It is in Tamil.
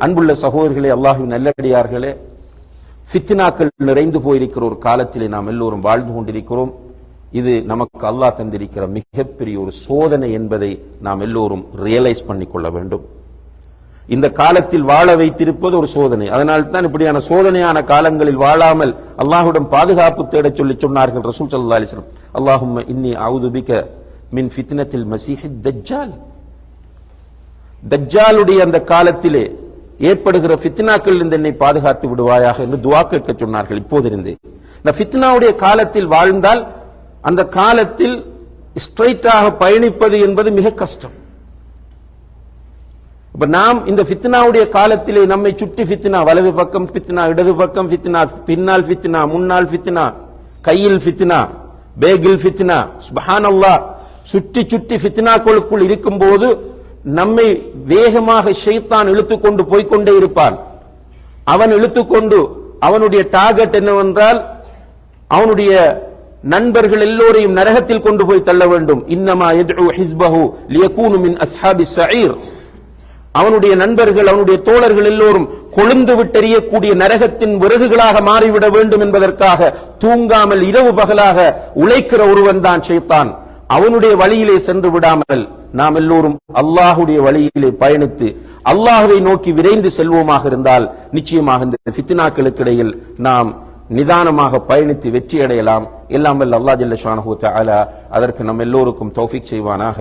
அன்புள்ள சகோதரர்களே, அல்லாஹ்வின் நல்லடியார்களே, ஃபித்னாக்கள் நிறைந்து போயிருக்கிற ஒரு காலத்திலே நாம் எல்லோரும் வாழ்ந்து கொண்டிருக்கிறோம். இது நமக்கு அல்லாஹ் தந்திருக்கிற மிகப்பெரிய ஒரு சோதனை என்பதை நாம் எல்லோரும் ரியலைஸ் பண்ணிக்கொள்ள வேண்டும். இந்த காலத்தில் வாழ வைத்திருப்பது ஒரு சோதனை. அதனால்தான் இப்படியான சோதனையான காலங்களில் வாழாமல் அல்லாஹ்விடம் பாதுகாப்பு தேடச் சொல்லி சொன்னார்கள் ரசூல் ஸல்லல்லாஹு அலைஹி வஸல்லம். அல்லாஹும்ம இன்னி அஊது பிக மின் ஃபித்னத்தில் மஸீஹித் தஜ்ஜால். தஜ்ஜாலுடைய அந்த காலத்திலே ஏற்படுகிற ஃபித்னாக்கள் இருந்து என்னை பாதுகாத்து விடுவாயாக என்று துஆ கேட்க சொன்னார்கள். இப்போதிருந்து இந்த ஃபித்னாவுடைய காலத்தில் வாழ்ந்தால் அந்த காலத்தில் ஸ்ட்ரைட்டாக பயணிப்பது என்பது மிக கஷ்டம். இப்ப நாம் இந்த ஃபித்னாவுடைய காலத்திலே நம்மை சுற்றி ஃபித்னா, வலது பக்கம் ஃபித்னா, இடது பக்கம் ஃபித்னா, பின்னால் ஃபித்னா, முன்னால் ஃபித்னா, கையில் ஃபித்னா, பேகில் ஃபித்னா, சுப்ஹானல்லாஹ், சுற்றி சுற்றி ஃபித்னாக்களுக்குள் இருக்கும்போது நம்மை வேகமாக ஷைத்தான் இழுத்துக்கொண்டு போய்கொண்டே இருப்பான். அவன் இழுத்துக்கொண்டு அவனுடைய டார்கெட் என்னவென்றால் அவனுடைய நண்பர்கள் எல்லோரையும் நரகத்தில் கொண்டு போய் தள்ள வேண்டும். இன்னமா யத்உ ஹிஸ்பஹு லியகூனு மின் அஸ்ஹாபிஸ் ஸஈர். அவனுடைய நண்பர்கள், அவனுடைய தோழர்கள் எல்லோரும் கொழுந்து விட்டெறியக்கூடிய நரகத்தின் விறகுகளாக மாறிவிட வேண்டும் என்பதற்காக தூங்காமல் இரவு பகலாக உழைக்கிற ஒருவன் தான் ஷைத்தான். அவனுடைய வழியிலே சென்று விடாமல் நாம் எல்லோரும் அல்லாஹுடைய வழியிலே பயணித்து அல்லாஹுவை நோக்கி விரைந்து செல்வோமாக இருந்தால் நிச்சயமாக இந்த ஃபித்னாக்களுக்கு இடையில் நாம் நிதானமாக பயணித்து வெற்றி அடையலாம். எல்லாம் வல்ல அல்லாஹ் ஜல்ல ஷானஹு வ தஆலா அதற்கு நம் எல்லோருக்கும் தௌஃபீக் செய்வானாக.